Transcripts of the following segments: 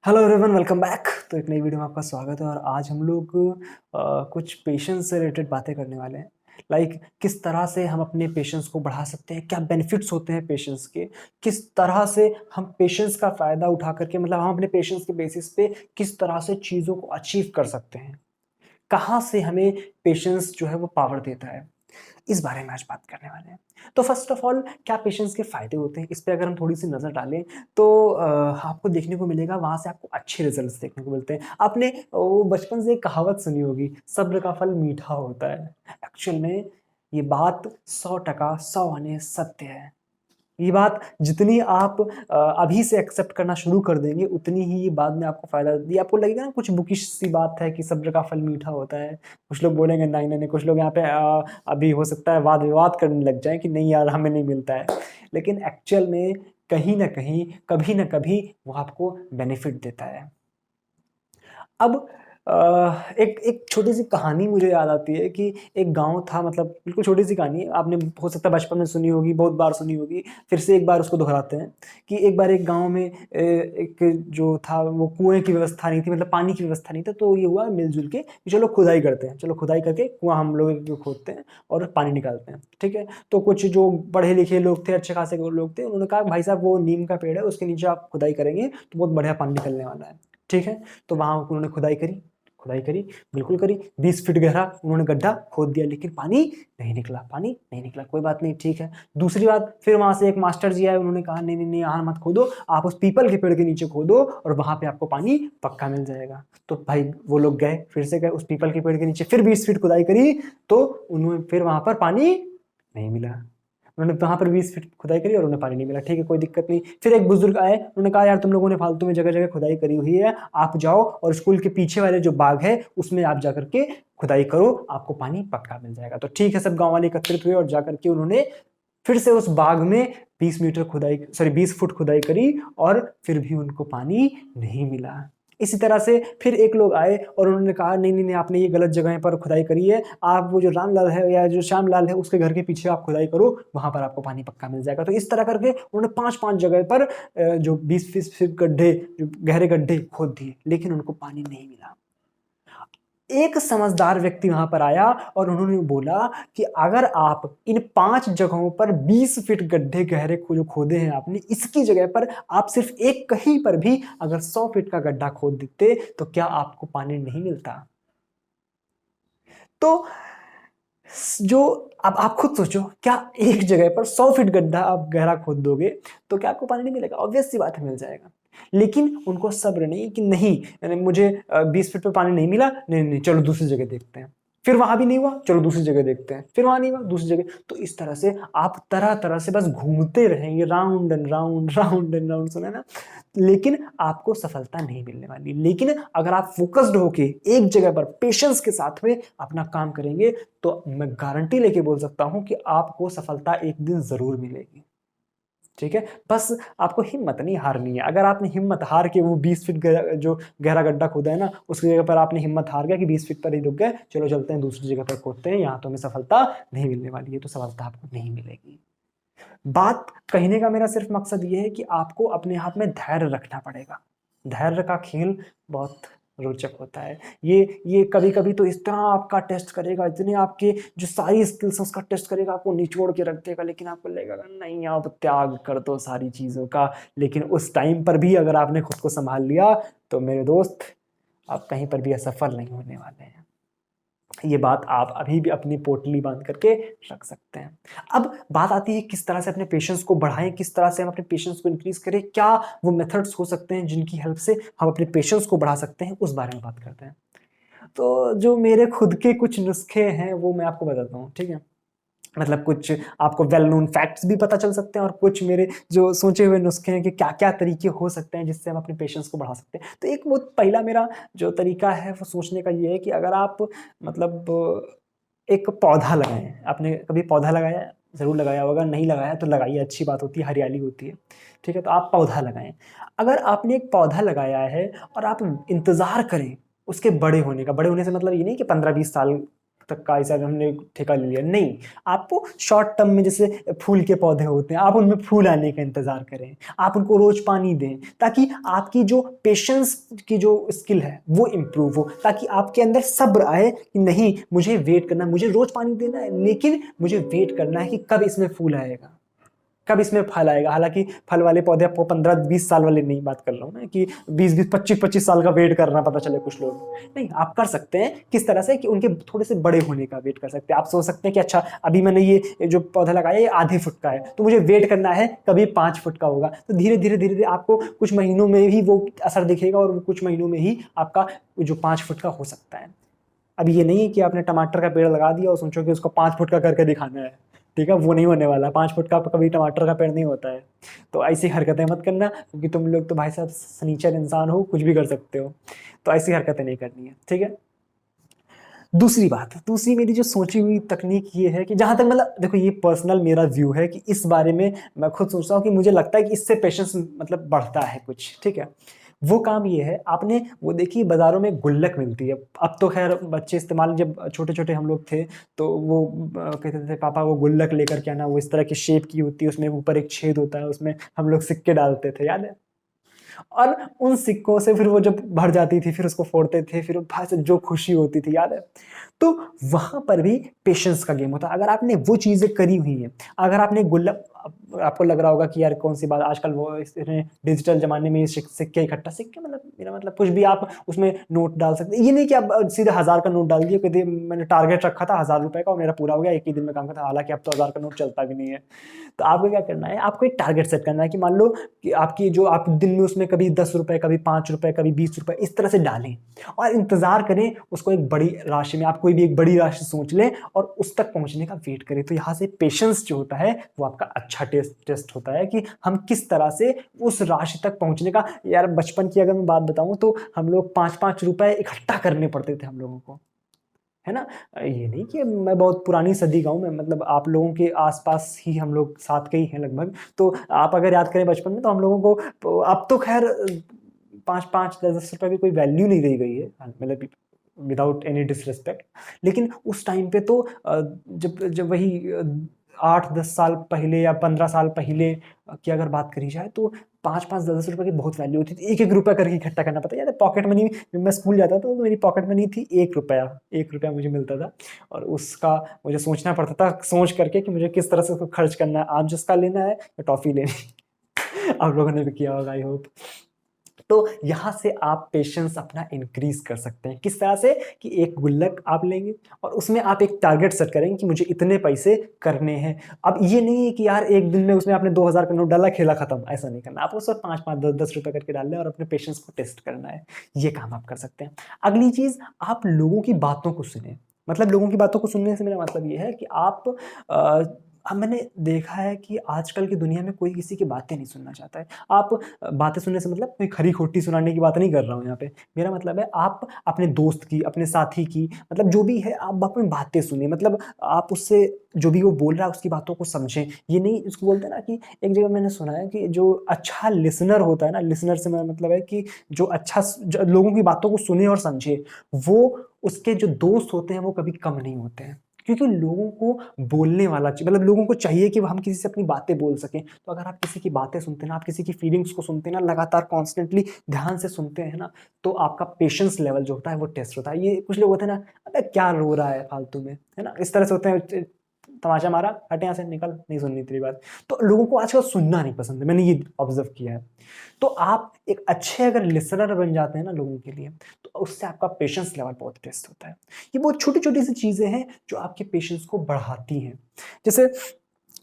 Hello everyone, welcome back. तो एक नई वीडियो में आपका स्वागत है और आज हम लोग कुछ पेशेंस से रिलेटेड बातें करने वाले हैं। किस तरह से हम अपने पेशेंस को बढ़ा सकते हैं, क्या बेनिफिट्स होते हैं पेशेंस के, किस तरह से हम पेशेंस का फ़ायदा उठा करके मतलब हम अपने पेशेंस के बेसिस पे किस तरह से चीज़ों को अचीव कर सकते हैं, कहाँ से हमें पेशेंस जो है वो पावर देता है, इस बारे में आज बात करने वाले हैं। तो फर्स्ट ऑफ ऑल, क्या पेशेंस के फ़ायदे होते हैं, इस पे अगर हम थोड़ी-सी नज़र डालें तो आपको देखने को मिलेगा, वहाँ से आपको अच्छे रिज़ल्ट्स देखने को मिलते हैं। आपने वो बचपन से एक कहावत सुनी होगी, सब्र का फल मीठा होता है। एक्चुअल में ये बात 100% 100 आने सत्य है। ये बात जितनी आप अभी से एक्सेप्ट करना शुरू कर देंगे, उतनी ही ये बाद में आपको फ़ायदा ये आपको लगेगा ना, कुछ बुकिश सी बात है कि सब्र का फल मीठा होता है। कुछ लोग बोलेंगे नहीं, नहीं, नहीं, कुछ लोग यहाँ पे अभी हो सकता है वाद-विवाद करने लग जाएँ कि नहीं यार, हमें नहीं मिलता है। लेकिन एक्चुअल में कहीं न कहीं, कभी न कभी वो आपको बेनिफिट देता है। अब एक एक छोटी-सी कहानी मुझे याद आती है कि एक गाँव था, मतलब बिल्कुल छोटी-सी कहानी है, आपने हो सकता है बचपन में सुनी होगी, बहुत बार सुनी होगी, फिर से एक बार उसको दोहराते हैं कि एक बार एक गाँव में एक जो था वो कुएँ की व्यवस्था नहीं थी, मतलब पानी की व्यवस्था नहीं था, तो ये हुआ मिल-जुल के कि चलो खुदाई करते हैं, चलो खुदाई करके कुआँ हम लोग एक खोदते हैं और पानी निकालते हैं, ठीक है? तो कुछ जो पढ़े-लिखे लोग थे, अच्छे खासे वो लोग थे, उन्होंने कहा भाई साहब वो नीम का पेड़ है, उसके नीचे आप खुदाई करेंगे तो बहुत बढ़िया पानी निकलने वाला है, ठीक है? तो वहाँ उन्होंने खुदाई करी, बिल्कुल करी, 20 फीट गहरा उन्होंने गड्ढा खोद दिया, लेकिन पानी नहीं निकला, कोई बात नहीं, ठीक है। दूसरी बात, फिर वहाँ से एक मास्टर जी आए, उन्होंने कहा नहीं, नहीं, नहीं, यहाँ मत खोदो, आप उस पीपल के पेड़ के नीचे खोदो और वहाँ पे आपको पानी पक्का मिल जाएगा। तो भाई वो लोग गए, फिर से गए उस पीपल के पेड़ के नीचे, फिर 20 फीट खुदाई करी, तो उन्होंने फिर वहाँ पर पानी नहीं मिला। उन्होंने वहाँ पर 20 फीट खुदाई करी और उन्हें पानी नहीं मिला, ठीक है, कोई दिक्कत नहीं। फिर एक बुजुर्ग आए, उन्होंने कहा यार तुम लोगों ने फालतू में जगह-जगह खुदाई करी हुई है, आप जाओ और स्कूल के पीछे वाले जो बाग है उसमें आप जाकर के खुदाई करो, आपको पानी पक्का मिल जाएगा। तो ठीक है, सब गाँव वाले एकत्रित हुए और जाकर के उन्होंने फिर से उस बाग में 20 फुट खुदाई करी और फिर भी उनको पानी नहीं मिला। इसी तरह से फिर एक लोग आए और उन्होंने कहा नहीं, नहीं, नहीं, आपने ये गलत जगह पर खुदाई करी है, आप वो जो रामलाल है या जो श्यामलाल है उसके घर के पीछे आप खुदाई करो, वहाँ पर आपको पानी पक्का मिल जाएगा। तो इस तरह करके उन्होंने 5-5 जगह पर जो 20-20 फीट गड्ढे, जो गहरे गड्ढे खोद दिए, लेकिन उनको पानी नहीं मिला। एक समझदार व्यक्ति वहां पर आया और उन्होंने बोला कि अगर आप इन 5 जगहों पर 20 फीट गड्ढे गहरे जो खोदे हैं आपने, इसकी जगह पर आप सिर्फ एक कहीं पर भी अगर 100 फीट का गड्ढा खोद देते तो क्या आपको पानी नहीं मिलता? तो जो अब आप खुद सोचो, क्या एक जगह पर 100 फीट गड्ढा आप गहरा खोद दोगे तो क्या आपको पानी नहीं मिलेगा? ऑब्वियस सी बात है, मिल जाएगा। लेकिन उनको सब्र नहीं कि नहीं, मुझे 20 फीट पे पानी नहीं मिला, नहीं, नहीं, चलो दूसरी जगह देखते हैं। फिर वहां भी नहीं हुआ, चलो दूसरी जगह देखते हैं। फिर वहां नहीं हुआ, दूसरी जगह। तो इस तरह से आप तरह-तरह से बस घूमते रहेंगे, round and round, round and round, सुना है ना? लेकिन आपको सफलता नहीं मिलने वाली। लेकिन अगर आप फोकस्ड होके एक जगह पर पेशेंस के साथ में अपना काम करेंगे तो मैं गारंटी लेके बोल सकता हूं कि आपको सफलता एक दिन जरूर मिलेगी। ठीक है, बस आपको हिम्मत नहीं हारनी है। अगर आपने हिम्मत हार के वो 20 फीट जो गहरा गड्ढा खोदा है ना, उसकी जगह पर आपने हिम्मत हार गया कि 20 फीट पर ही रुक गए, चलो चलते हैं दूसरी जगह पर खोदते हैं, यहाँ तो हमें सफलता नहीं मिलने वाली है, तो सफलता आपको नहीं मिलेगी। बात कहने का मेरा सिर्फ मकसद ये है कि आपको अपने आप में धैर्य रखना पड़ेगा। धैर्य का खेल बहुत रोचक होता है। ये कभी-कभी तो इस तरह आपका टेस्ट करेगा, इतने आपके जो सारी स्किल्स हैं उसका टेस्ट करेगा, आपको निचोड़ के रख देगा, लेकिन आपको लगेगा नहीं, अब त्याग कर दो सारी चीज़ों का। लेकिन उस टाइम पर भी अगर आपने खुद को सँभाल लिया, तो मेरे दोस्त, आप कहीं पर भी असफल नहीं होने वाले हैं। ये बात आप अभी भी अपनी पोटली बांध करके रख सकते हैं। अब बात आती है किस तरह से अपने पेशेंस को बढ़ाएँ, किस तरह से हम अपने पेशेंस को इंक्रीज़ करें, क्या वो मेथड्स हो सकते हैं जिनकी हेल्प से हम अपने पेशेंस को बढ़ा सकते हैं, उस बारे में बात करते हैं। तो जो मेरे खुद के कुछ नुस्खे हैं वो मैं आपको बताता हूँ, ठीक है? मतलब कुछ आपको वेल नोन फैक्ट्स भी पता चल सकते हैं और कुछ मेरे जो सोचे हुए नुस्खे हैं कि क्या-क्या तरीके हो सकते हैं जिससे हम अपने पेशेंस को बढ़ा सकते हैं। तो एक वो पहला मेरा जो तरीका है वो सोचने का ये है कि अगर आप मतलब एक पौधा लगाएँ। आपने कभी पौधा लगाया है? ज़रूर लगाया होगा, नहीं लगाया तो लगाइए, अच्छी बात होती है, हरियाली होती है। ठीक है? तो आप पौधा लगाएँ। अगर आपने एक पौधा लगाया है और आप इंतज़ार करें उसके बड़े होने का, बड़े होने से मतलब ये नहीं कि 15-20 साल तक का ऐसा हमने ठेका ले लिया, नहीं। आपको शॉर्ट टर्म में जैसे फूल के पौधे होते हैं, आप उनमें फूल आने का इंतजार करें, आप उनको रोज पानी दें, ताकि आपकी जो पेशेंस की जो स्किल है वो इम्प्रूव हो, ताकि आपके अंदर सब्र आए कि नहीं, मुझे वेट करना है, मुझे रोज पानी देना है, लेकिन मुझे वेट करना है कि कब इसमें फूल आएगा, कब इसमें फल आएगा। हालांकि फल वाले पौधे आपको 15-20 साल वाले नहीं बात कर रहा हूँ ना, कि 20-20 25-25 साल का वेट करना, पता चले कुछ लोग नहीं। आप कर सकते हैं किस तरह से कि उनके थोड़े से बड़े होने का वेट कर सकते हैं। आप सोच सकते हैं कि अच्छा, अभी मैंने ये जो पौधा लगाया ये आधे फुट का है, तो मुझे वेट करना है कभी 5 फुट का होगा। तो धीरे धीरे धीरे धीरे आपको कुछ महीनों में ही वो असर दिखेगा, और कुछ महीनों में ही आपका जो 5 फुट का हो सकता है। अब ये नहीं है कि आपने टमाटर का पेड़ लगा दिया और सोचो कि उसको 5 फुट का करके दिखाना है, ठीक है, वो नहीं होने वाला। 5 फुट का कभी टमाटर का पेड़ नहीं होता है। तो ऐसी हरकतें मत करना, क्योंकि तुम लोग तो भाई साहब सनीचर इंसान हो, कुछ भी कर सकते हो। तो ऐसी हरकतें नहीं करनी है, ठीक है। दूसरी बात, दूसरी मेरी जो सोची हुई तकनीक ये है कि जहां तक मतलब देखो, ये पर्सनल मेरा व्यू है कि इस बारे में मैं खुद सोचता हूँ कि मुझे लगता है कि इससे पेशेंस मतलब बढ़ता है कुछ, ठीक है। वो काम ये है, आपने वो देखी बाजारों में गुल्लक मिलती है। अब तो खैर बच्चे इस्तेमाल, जब छोटे छोटे हम लोग थे तो वो कहते थे पापा वो गुल्लक लेकर के आना, वो इस तरह की शेप की होती है, उसमें ऊपर एक छेद होता है, उसमें हम लोग सिक्के डालते थे, याद है। और उन सिक्कों से फिर वो जब भर जाती थी, फिर उसको फोड़ते थे, फिर भाई से जो खुशी होती थी, याद है। तो वहां पर भी पेशेंस का गेम होता है। अगर आपने वो चीजें करी हुई हैं, अगर आपने गुल्लक, आपको लग रहा होगा कि यार कौन सी बात, आजकल वो डिजिटल जमाने में ये सिक्के इकट्ठा, सिक्के मतलब मेरा मतलब कुछ भी आप उसमें नोट डाल सकते हैं। ये नहीं कि आप सीधे 1000 का नोट डाल दिए, कहते मैंने टारगेट रखा था 1000 रुपए का और मेरा पूरा हो गया, एक ही दिन में काम करता। हालांकि अब तो 1000 का नोट चलता भी नहीं है। तो आपको क्या करना है, आपको एक टारगेट सेट करना है कि मान लो कि आपकी जो आप दिन में उसमें कभी 10 रुपए, कभी 5 रुपए, कभी 20 रुपए, इस तरह से डालें, और इंतजार करें उसको एक बड़ी राशि में। आप कोई भी एक बड़ी राशि सोच लें और उस तक पहुंचने का वेट करें। तो यहाँ से पेशेंस जो होता है वो आपका अच्छा टेस्ट होता है कि हम किस तरह से उस राशि तक पहुंचने का। यार बचपन की अगर मैं बात बताऊं तो हम लोग 5-5 रुपए इकट्ठा करने पड़ते थे हम लोगों को, है ना। ये नहीं कि मैं बहुत पुरानी सदी का हूँ, मैं मतलब आप लोगों के आसपास ही हम लोग साथ के ही हैं लगभग। तो आप अगर याद करें बचपन में, तो हम लोगों को, अब तो खैर 5-5, 10-10 रुपए की कोई वैल्यू नहीं रही गई है, मतलब विदाउट एनी डिसरिस्पेक्ट। लेकिन उस टाइम पे तो जब जब वही 8-10 साल पहले या 15 साल पहले की अगर बात करी जाए, तो 5-5, 10-10 रुपए की बहुत वैल्यू होती थी। 1-1 रुपया करके इकट्ठा करना पड़ता है। याद है पॉकेट मनी, जब मैं स्कूल जाता था तो मेरी पॉकेट मनी थी 1 रुपया, 1 रुपया मुझे मिलता था। और उसका मुझे सोचना पड़ता था, सोच करके कि मुझे किस तरह से उसको खर्च करना है, आम जिसका लेना है या टॉफी लेनी है। आप लोगों ने भी किया होगा, आई होप। तो यहाँ से आप पेशेंस अपना इंक्रीज कर सकते हैं। किस तरह से कि एक गुल्लक आप लेंगे और उसमें आप एक टारगेट सेट करेंगे कि मुझे इतने पैसे करने हैं। अब ये नहीं है कि यार एक दिन में उसमें आपने 2000 का नोट डाला, खेला खत्म, ऐसा नहीं करना। आप उसमें 5-5, 10-10 रुपए करके डाल लें और अपने पेशेंस को टेस्ट करना है। ये काम आप कर सकते हैं। अगली चीज, आप लोगों की बातों को सुने। मतलब लोगों की बातों को सुनने से मेरा मतलब ये है कि आप अब मैंने देखा है कि आजकल की दुनिया में कोई किसी की बातें नहीं सुनना चाहता है। आप बातें सुनने से मतलब कोई खरी खोटी सुनाने की बात नहीं कर रहा हूँ यहाँ पे। मेरा मतलब है आप अपने दोस्त की, अपने साथी की, मतलब जो भी है, आप अपनी बातें सुनिए। मतलब आप उससे जो भी वो बोल रहा है उसकी बातों को समझें। ये नहीं, उसको बोलते हैं ना कि एक जगह मैंने सुना है कि जो अच्छा लिसनर होता है ना, लिसनर से मेरा मतलब है कि जो अच्छा लोगों की बातों को सुने और समझे, वो उसके जो दोस्त होते हैं वो कभी कम नहीं होते हैं। क्योंकि लोगों को बोलने वाला चाहिए, मतलब लोगों को चाहिए कि हम किसी से अपनी बातें बोल सकें। तो अगर आप किसी की बातें सुनते हैं ना, आप किसी की फीलिंग्स को सुनते हैं ना, लगातार कॉन्स्टेंटली ध्यान से सुनते हैं ना, तो आपका पेशेंस लेवल जो होता है वो टेस्ट होता है। ये कुछ लोग होते हैं ना, अबे क्या रो रहा है फालतू में, है ना, इस तरह से होते हैं, तमाशा मारा, हटे यहाँ से, निकल, नहीं सुननी तेरी बात। तो लोगों को आजकल सुनना नहीं पसंद है, मैंने ये ऑब्जर्व किया है। तो आप एक अच्छे अगर लिसनर बन जाते हैं ना लोगों के लिए, तो उससे आपका पेशेंस लेवल बहुत टेस्ट होता है। ये बहुत छोटी छोटी सी चीजें हैं जो आपके पेशेंस को बढ़ाती हैं। जैसे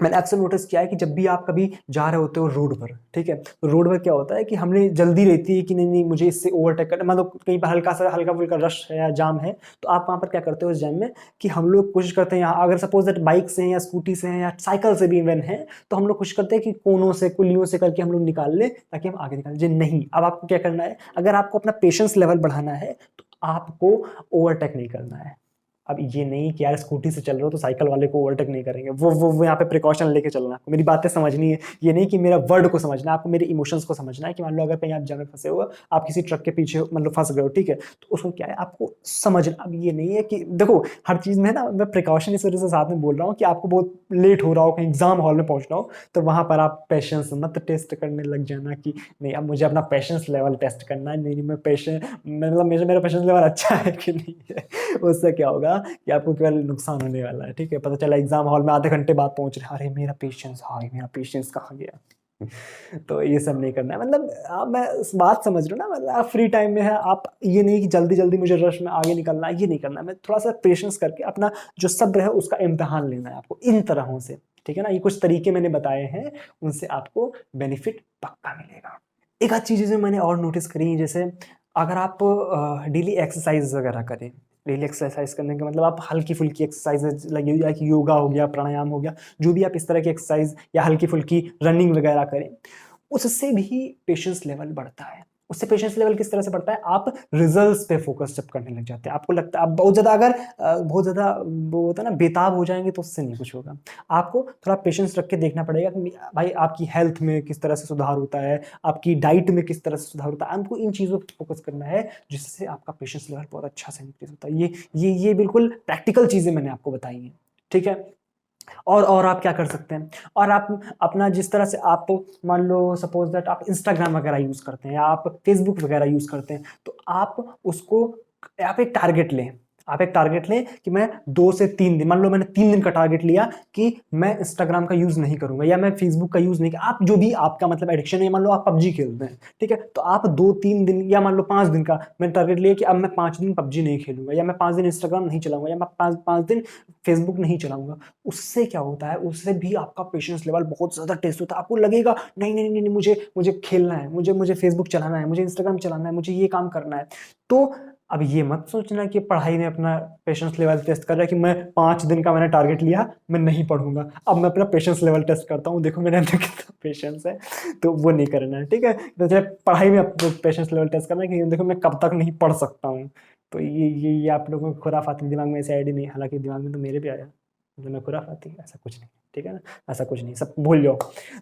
मैंने अक्सर नोटिस किया है कि जब भी आप कभी जा रहे होते हो रोड पर, ठीक है, तो रोड पर क्या होता है कि हमने जल्दी रहती है कि नहीं नहीं मुझे इससे ओवरटेक करना, मतलब कहीं पर हल्का फुल्का रश है या जाम है, तो आप वहाँ पर क्या करते हो इस जाम में, कि हम लोग कोशिश करते हैं, यहाँ अगर सपोज दैट बाइक से हैं या स्कूटी से हैं या साइकिल से भी इवन है, तो हम लोग कोशिश करते हैं कि कोनों से, कुलियों से करके हम लोग निकाल लें ताकि हम आगे निकाल लें। नहीं, अब आपको क्या करना है, अगर आपको अपना पेशेंस लेवल बढ़ाना है तो आपको ओवरटेक नहीं करना है, अब ये नहीं कि यार स्कूटी से चल रहे हो तो साइकिल वाले को ओवरटेक नहीं करेंगे, वो यहाँ पे प्रिकॉशन लेके चलना है आपको, मेरी बातें समझनी है। ये नहीं कि मेरा वर्ड को समझना है, आपको मेरे इमोशंस को समझना है कि मान लो अगर कहीं आप जंग में फंसे हो, आप किसी ट्रक के पीछे मतलब फंस गए हो, ठीक है, तो उसको क्या है आपको समझना। अब ये नहीं है कि देखो हर चीज में ना मैं प्रिकॉशन इस वजह से साथ में बोल रहा हूँ कि आपको बहुत लेट हो रहा हो, कहीं एग्जाम हॉल में पहुंचना हो, तो वहां पर आप पेशेंस मत टेस्ट करने लग जाना कि नहीं अब मुझे अपना पेशेंस लेवल टेस्ट करना है, नहीं मैं पेशेंस मतलब मेरा पेशेंस लेवल अच्छा है कि नहीं है। उससे क्या होगा कि आपको केवल नुकसान होने वाला है, ठीक है। पता चला एग्जाम हॉल में आधे घंटे बाद पहुंच रहे, अरे मेरा पेशेंस कहाँ गया। तो ये सब नहीं करना है, मतलब आप मैं इस बात समझ रहा हूँ ना, मतलब आप फ्री टाइम में है, आप ये नहीं कि जल्दी जल्दी मुझे रश में आगे निकलना है, ये नहीं करना है। मैं थोड़ा सा पेशेंस करके अपना जो सब्र है उसका इम्तिहान लेना है आपको इन तरहों से, ठीक है ना। ये कुछ तरीके मैंने बताए हैं, उनसे आपको बेनिफिट पक्का मिलेगा। एक आध चीज़ें मैंने और नोटिस करी, जैसे अगर आप डेली एक्सरसाइज वगैरह करें, डेली एक्सरसाइज करने का मतलब आप हल्की फुल्की एक्सरसाइज लगी हुई, कि योगा हो गया, प्राणायाम हो गया, जो भी आप इस तरह की एक्सरसाइज या हल्की फुल्की रनिंग वगैरह करें, उससे भी पेशेंस लेवल बढ़ता है। उससे पेशेंस लेवल किस तरह से बढ़ता है, आप रिजल्ट्स पे फोकस जब करने लग जाते हैं, आपको लगता है आप बहुत ज़्यादा अगर बहुत ज़्यादा वो होता है ना बेताब हो जाएंगे, तो उससे नहीं कुछ होगा। आपको थोड़ा पेशेंस रख के देखना पड़ेगा कि भाई आपकी हेल्थ में किस तरह से सुधार होता है, आपकी डाइट में किस तरह से सुधार होता है, आपको इन चीज़ों पर फोकस करना है, जिससे आपका पेशेंस लेवल बहुत अच्छा से इंक्रीज होता है। ये बिल्कुल प्रैक्टिकल चीज़ें मैंने आपको बताई हैं, ठीक है। और आप क्या कर सकते हैं, और आप अपना जिस तरह से आप मान लो सपोज दैट आप इंस्टाग्राम वगैरह यूज करते हैं या आप फेसबुक वगैरह यूज करते हैं, तो आप उसको आप एक टारगेट लें। आप एक टारगेट लें कि मैं 2 से 3 दिन, मान लो मैंने 3 दिन का टारगेट लिया कि मैं इंस्टाग्राम का यूज नहीं करूंगा या मैं फेसबुक का यूज नहीं, आप जो भी आपका मतलब एडिक्शन है, मान लो आप पबजी खेलते हैं, ठीक है, तो आप 2-3 दिन या मान लो 5 दिन का मैंने टारगेट लिया कि अब मैं 5 दिन पबजी नहीं खेलूंगा, या मैं 5 दिन इंस्टाग्राम नहीं चलाऊंगा, या मैं 5 दिन फेसबुक नहीं चलाऊंगा। उससे क्या होता है, उससे भी आपका पेशेंस लेवल बहुत ज्यादा टेस्ट होता है। आपको लगेगा नहीं नहीं नहीं, नहीं मुझे मुझे खेलना है, मुझे फेसबुक चलाना है, मुझे इंस्टाग्राम चलाना है, मुझे ये काम करना है। तो अब ये मत सोचना कि पढ़ाई में अपना पेशेंस लेवल टेस्ट कर रहा है कि मैं 5 दिन का मैंने टारगेट लिया, मैं नहीं पढ़ूंगा, अब मैं अपना पेशेंस लेवल टेस्ट करता हूँ, देखो मेरे अंदर कितना पेशेंस है। तो वो नहीं करना है, ठीक है। तो चाहे पढ़ाई में अपना पेशेंस लेवल टेस्ट करना है कि देखो मैं कब तक नहीं पढ़ सकता हूँ। तो ये आप लोगों को खुराफाती दिमाग में ऐसे आइडिया नहीं, हालांकि दिमाग में तो मेरे भी आया, मतलब मैं खुराफाती, ऐसा कुछ नहीं, ठीक है ना, ऐसा कुछ नहीं, सब भूल जाओ।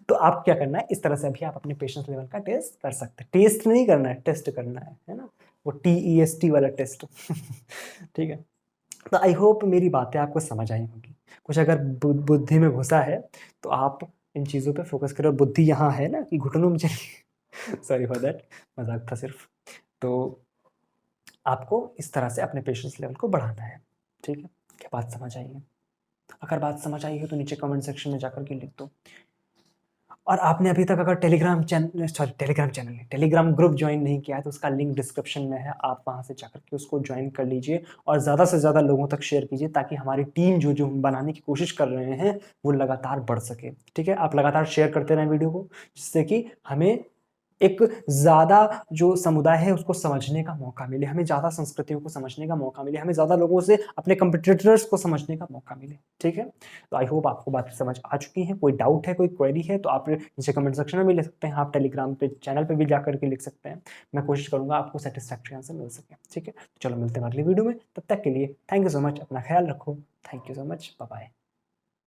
तो आप क्या करना है, इस तरह से भी आप अपने पेशेंस लेवल का टेस्ट कर सकते हैं। टेस्ट नहीं करना है, टेस्ट करना है ना, वो TEST वाला टेस्ट। ठीक है। तो आई होप मेरी बातें आपको समझ आई होंगी। कुछ अगर बुद्धि में घुसा है तो आप इन चीज़ों पे फोकस करो। बुद्धि यहाँ है ना कि घुटनों में चली। सॉरी फॉर दैट, मजाक था सिर्फ। तो आपको इस तरह से अपने पेशेंस लेवल को बढ़ाना है, ठीक है। क्या बात समझ आई है? अगर बात समझ आई है तो नीचे कमेंट सेक्शन में जाकर के लिख दो। और आपने अभी तक अगर टेलीग्राम ग्रुप ज्वाइन नहीं किया है, तो उसका लिंक डिस्क्रिप्शन में है, आप वहां से जाकर के उसको ज्वाइन कर लीजिए और ज़्यादा से ज़्यादा लोगों तक शेयर कीजिए, ताकि हमारी टीम जो जो हम बनाने की कोशिश कर रहे हैं वो लगातार बढ़ सके, ठीक है। आप लगातार शेयर करते रहें वीडियो को, जिससे कि हमें एक ज़्यादा जो समुदाय है उसको समझने का मौका मिले, हमें ज़्यादा संस्कृतियों को समझने का मौका मिले, हमें ज़्यादा लोगों से अपने कंपिटिटर्स को समझने का मौका मिले, ठीक है। तो आई होप आपको बातें समझ आ चुकी हैं। कोई डाउट है, कोई क्वेरी है, तो आप नीचे कमेंट सेक्शन में भी लिख सकते हैं, आप टेलीग्राम पे चैनल पे भी जाकर के लिख सकते हैं। मैं कोशिश करूंगा आपको सेटिस्फैक्ट्री आंसर मिल सके, ठीक है। तो चलो मिलते हैं अगली वीडियो में, तब तक के लिए थैंक यू सो मच, अपना ख्याल रखो। Thank you so much, bye bye.